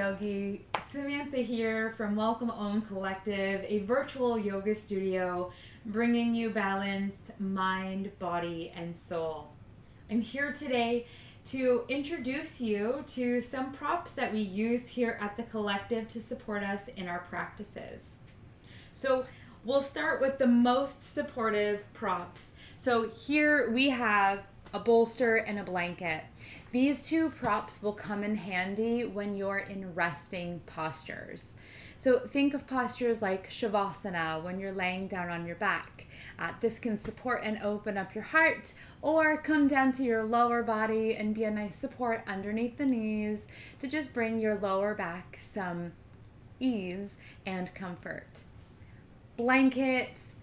yogi. Samantha here from Welcome Om Collective, a virtual yoga studio bringing you balance, mind, body, and soul. I'm here today to introduce you to some props that we use here at the collective to support us in our practices. So we'll start with the most supportive props. So here we have a bolster and a blanket. These two props will come in handy when you're in resting postures. So think of postures like Shavasana when you're laying down on your back. This can support and open up your heart, or come down to your lower body and be a nice support underneath the knees to just bring your lower back some ease and comfort. Blankets,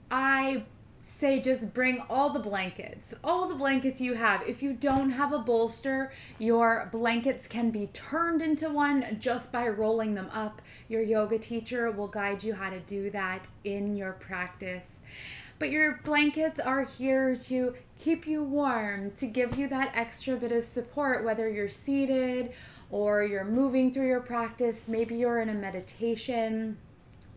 I say just bring all the blankets you have. If you don't have a bolster, your blankets can be turned into one just by rolling them up. Your yoga teacher will guide you how to do that in your practice. But your blankets are here to keep you warm, to give you that extra bit of support, whether you're seated or you're moving through your practice. Maybe you're in a meditation.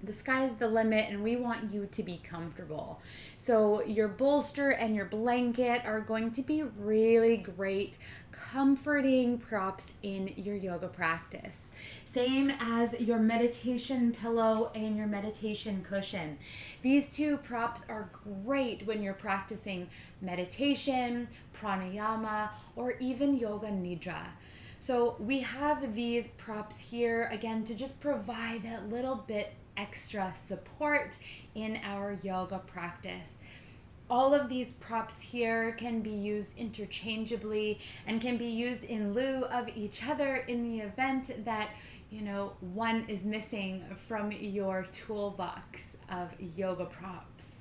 The sky's the limit, and we want you to be comfortable. So your bolster and your blanket are going to be really great, comforting props in your yoga practice. Same as your meditation pillow and your meditation cushion. These two props are great when you're practicing meditation, pranayama, or even yoga nidra. So we have these props here, again, to just provide that little bit extra support in our yoga practice. All of these props here can be used interchangeably and can be used in lieu of each other in the event that one is missing from your toolbox of yoga props.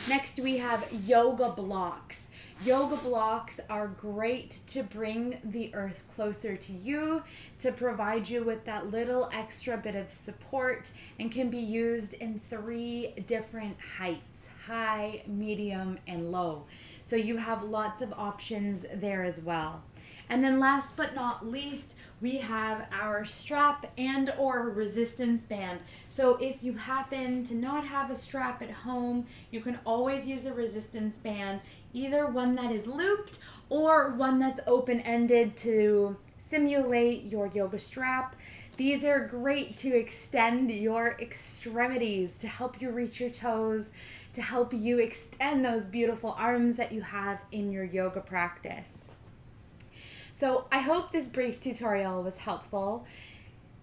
Next, we have yoga blocks. Yoga blocks are great to bring the earth closer to you, to provide you with that little extra bit of support, and can be used in 3 different heights: high, medium, and low. So you have lots of options there as well. And then last but not least, we have our strap and or resistance band. So if you happen to not have a strap at home, you can always use a resistance band, either one that is looped or one that's open-ended to simulate your yoga strap. These are great to extend your extremities, to help you reach your toes, to help you extend those beautiful arms that you have in your yoga practice. So I hope this brief tutorial was helpful.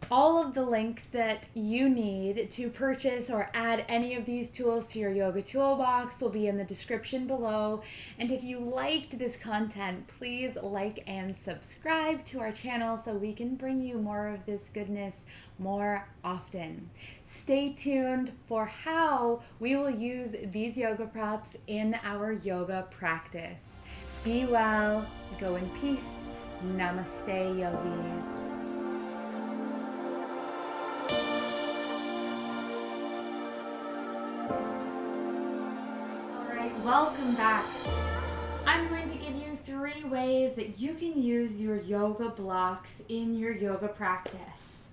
All of the links that you need to purchase or add any of these tools to your yoga toolbox will be in the description below. And if you liked this content, please like and subscribe to our channel so we can bring you more of this goodness more often. Stay tuned for how we will use these yoga props in our yoga practice. Be well, go in peace. Namaste, yogis. Welcome back. I'm going to give you 3 ways that you can use your yoga blocks in your yoga practice.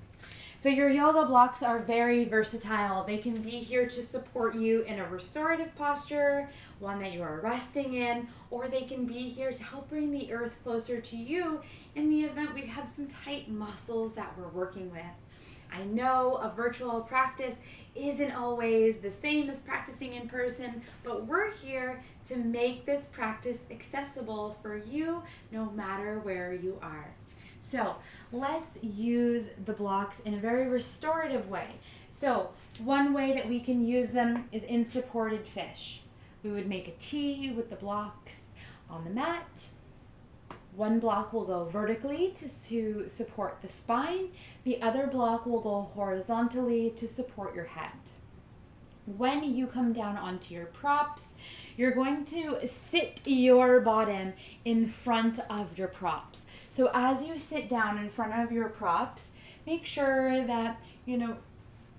So your yoga blocks are very versatile. They can be here to support you in a restorative posture, one that you are resting in, or they can be here to help bring the earth closer to you in the event we have some tight muscles that we're working with. I know a virtual practice isn't always the same as practicing in person, but we're here to make this practice accessible for you no matter where you are. So let's use the blocks in a very restorative way. So one way that we can use them is in supported fish. We would make a T with the blocks on the mat. One block will go vertically to support the spine. The other block will go horizontally to support your head. When you come down onto your props, you're going to sit your bottom in front of your props. So as you sit down in front of your props, make sure that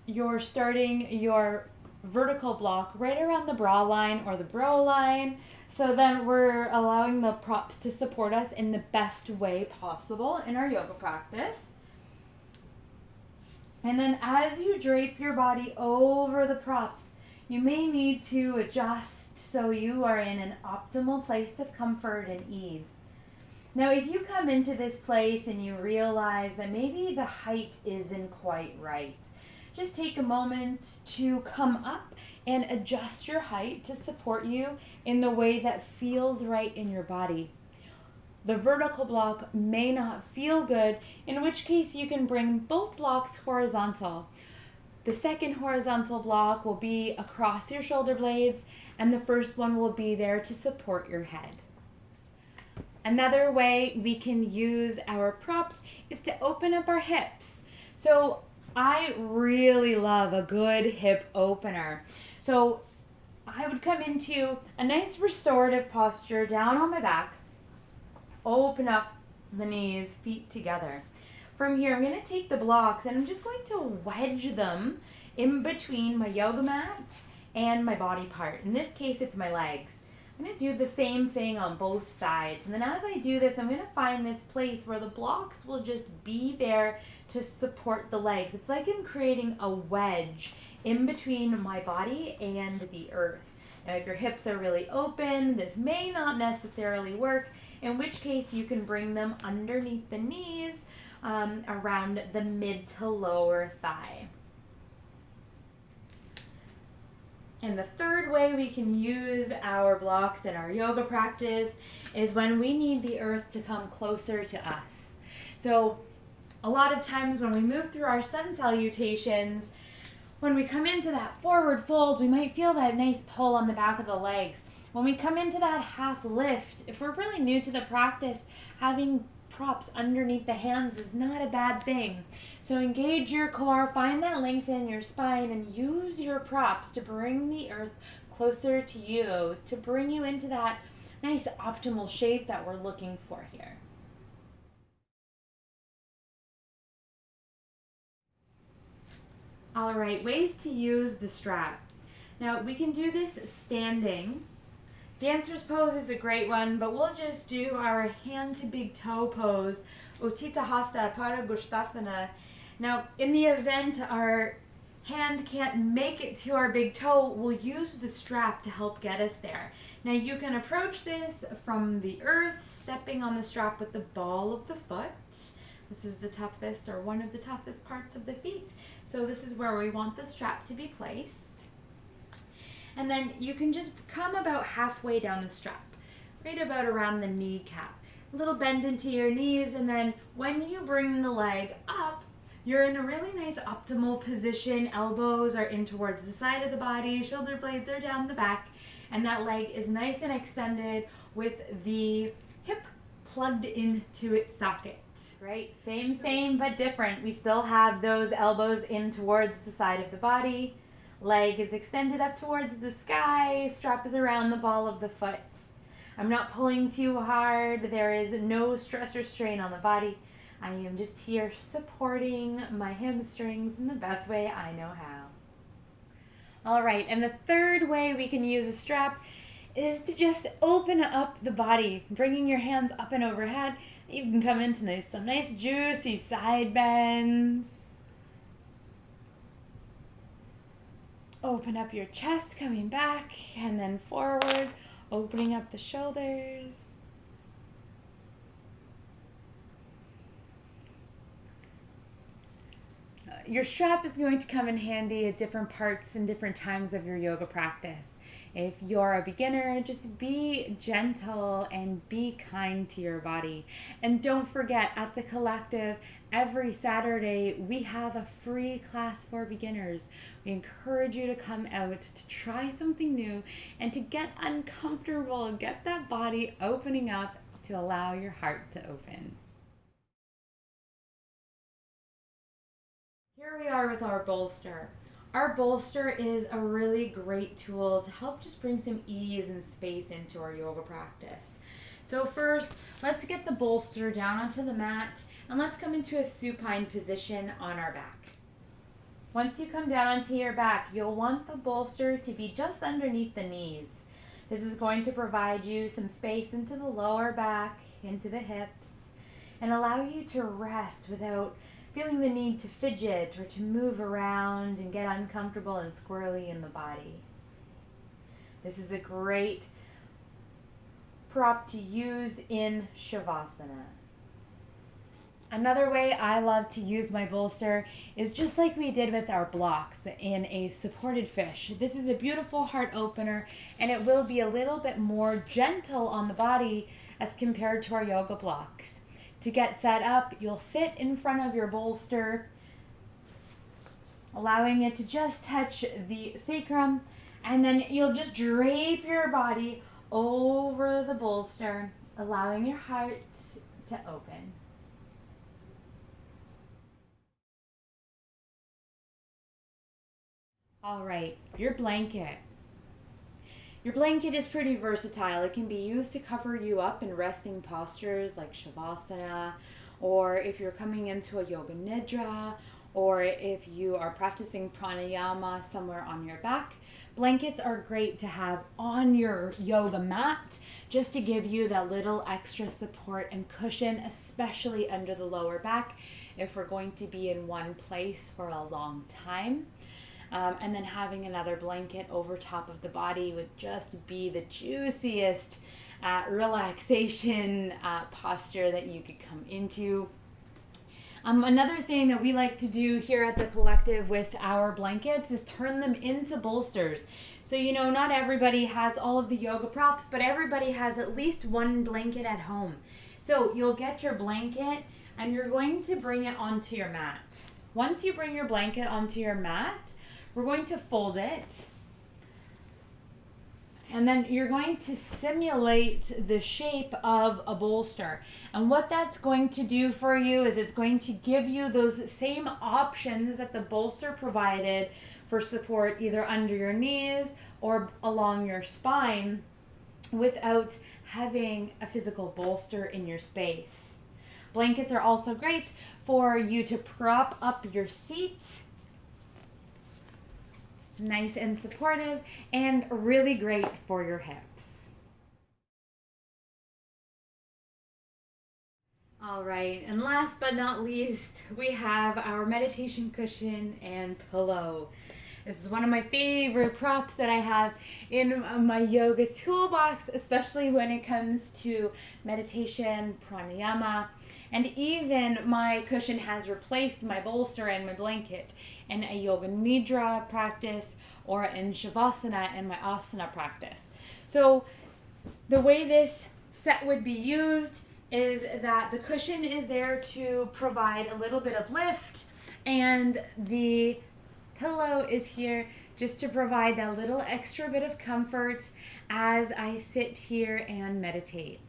you're starting your vertical block right around the bra line or the bro line. So then we're allowing the props to support us in the best way possible in our yoga practice. And then as you drape your body over the props, you may need to adjust so you are in an optimal place of comfort and ease. Now, if you come into this place and you realize that maybe the height isn't quite right, just take a moment to come up and adjust your height to support you in the way that feels right in your body. The vertical block may not feel good, in which case you can bring both blocks horizontal. The second horizontal block will be across your shoulder blades, and the first one will be there to support your head. Another way we can use our props is to open up our hips. So I really love a good hip opener. So I would come into a nice restorative posture down on my back, open up the knees, feet together. From here, I'm going to take the blocks and I'm just going to wedge them in between my yoga mat and my body part. In this case, it's my legs. I'm going to do the same thing on both sides. And then as I do this, I'm going to find this place where the blocks will just be there to support the legs. It's like I'm creating a wedge in between my body and the earth. Now, if your hips are really open, this may not necessarily work, in which case you can bring them underneath the knees, around the mid to lower thigh. And the third way we can use our blocks in our yoga practice is when we need the earth to come closer to us. So a lot of times when we move through our sun salutations, when we come into that forward fold, we might feel that nice pull on the back of the legs. When we come into that half lift, if we're really new to the practice, having props underneath the hands is not a bad thing. So engage your core, find that length in your spine, and use your props to bring the earth closer to you, to bring you into that nice optimal shape that we're looking for here. All right, ways to use the strap. Now we can do this standing. Dancer's pose is a great one, but we'll just do our hand to big toe pose, Uttita Hasta Paragushtasana. Now, in the event our hand can't make it to our big toe, we'll use the strap to help get us there. Now, you can approach this from the earth, stepping on the strap with the ball of the foot. This is the toughest, or one of the toughest parts of the feet. So this is where we want the strap to be placed. And then you can just come about halfway down the strap, right about around the kneecap. A little bend into your knees, and then when you bring the leg up, you're in a really nice optimal position. Elbows are in towards the side of the body, shoulder blades are down the back, and that leg is nice and extended with the hip plugged into its socket, right? Same, but different. We still have those elbows in towards the side of the body. Leg is extended up towards the sky, strap is around the ball of the foot. I'm not pulling too hard, there is no stress or strain on the body. I am just here supporting my hamstrings in the best way I know how. All right, and the third way we can use a strap is to just open up the body, bringing your hands up and overhead. You can come into some nice juicy side bends. Open up your chest, coming back, and then forward, opening up the shoulders. Your strap is going to come in handy at different parts and different times of your yoga practice. If you're a beginner, just be gentle and be kind to your body. And don't forget, at the Collective, every Saturday, we have a free class for beginners. We encourage you to come out to try something new and to get uncomfortable, get that body opening up to allow your heart to open. Here we are with our bolster. Our bolster is a really great tool to help just bring some ease and space into our yoga practice. So first, let's get the bolster down onto the mat and let's come into a supine position on our back. Once you come down onto your back, you'll want the bolster to be just underneath the knees. This is going to provide you some space into the lower back, into the hips, and allow you to rest without feeling the need to fidget or to move around and get uncomfortable and squirrely in the body. This is a great prop to use in Shavasana. Another way I love to use my bolster is just like we did with our blocks in a supported fish. This is a beautiful heart opener, and it will be a little bit more gentle on the body as compared to our yoga blocks. To get set up, you'll sit in front of your bolster, allowing it to just touch the sacrum, and then you'll just drape your body over the bolster, allowing your heart to open. All right, your blanket. Your blanket is pretty versatile. It can be used to cover you up in resting postures like Shavasana, or if you're coming into a yoga nidra, or if you are practicing pranayama somewhere on your back. Blankets are great to have on your yoga mat just to give you that little extra support and cushion, especially under the lower back if we're going to be in one place for a long time. And then having another blanket over top of the body would just be the juiciest relaxation posture that you could come into. Another thing that we like to do here at the collective with our blankets is turn them into bolsters. So, not everybody has all of the yoga props, but everybody has at least one blanket at home. So you'll get your blanket and you're going to bring it onto your mat. Once you bring your blanket onto your mat, we're going to fold it, and then you're going to simulate the shape of a bolster. And what that's going to do for you is it's going to give you those same options that the bolster provided for support either under your knees or along your spine without having a physical bolster in your space. Blankets are also great for you to prop up your seat. Nice and supportive, and really great for your hips. All right, and last but not least, we have our meditation cushion and pillow. This is one of my favorite props that I have in my yoga toolbox, especially when it comes to meditation, pranayama, and even my cushion has replaced my bolster and my blanket in a yoga nidra practice or in Shavasana and my asana practice. So the way this set would be used is that the cushion is there to provide a little bit of lift, and the pillow is here just to provide that little extra bit of comfort as I sit here and meditate.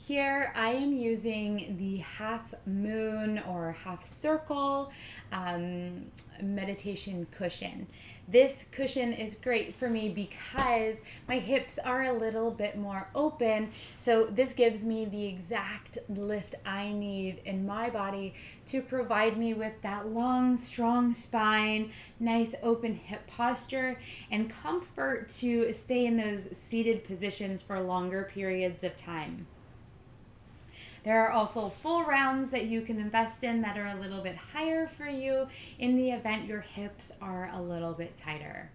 Here I am using the half moon or half circle meditation cushion. This cushion is great for me because my hips are a little bit more open, so this gives me the exact lift I need in my body to provide me with that long, strong spine, nice open hip posture, and comfort to stay in those seated positions for longer periods of time. There are also full rounds that you can invest in that are a little bit higher for you in the event your hips are a little bit tighter.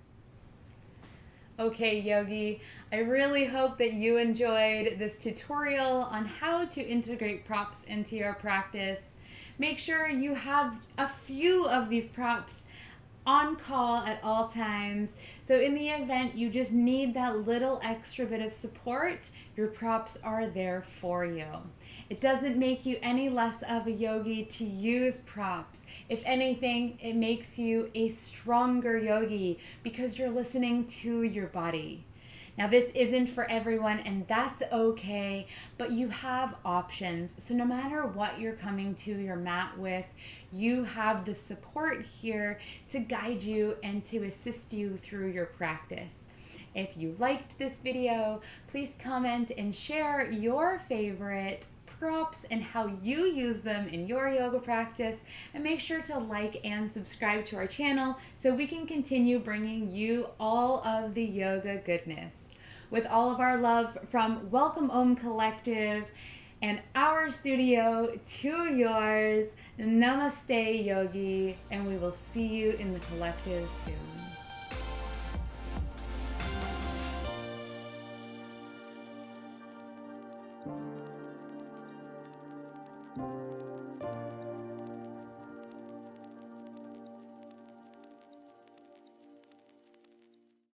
Okay, yogi, I really hope that you enjoyed this tutorial on how to integrate props into your practice. Make sure you have a few of these props on call at all times. So in the event you just need that little extra bit of support, your props are there for you. It doesn't make you any less of a yogi to use props. If anything, it makes you a stronger yogi because you're listening to your body. Now, this isn't for everyone, and that's okay, but you have options. So no matter what you're coming to your mat with, you have the support here to guide you and to assist you through your practice. If you liked this video, please comment and share your favorite props and how you use them in your yoga practice, and make sure to like and subscribe to our channel so we can continue bringing you all of the yoga goodness. With all of our love from Welcome Om Collective, and our studio to yours. Namaste, yogi, and we will see you in the collective soon.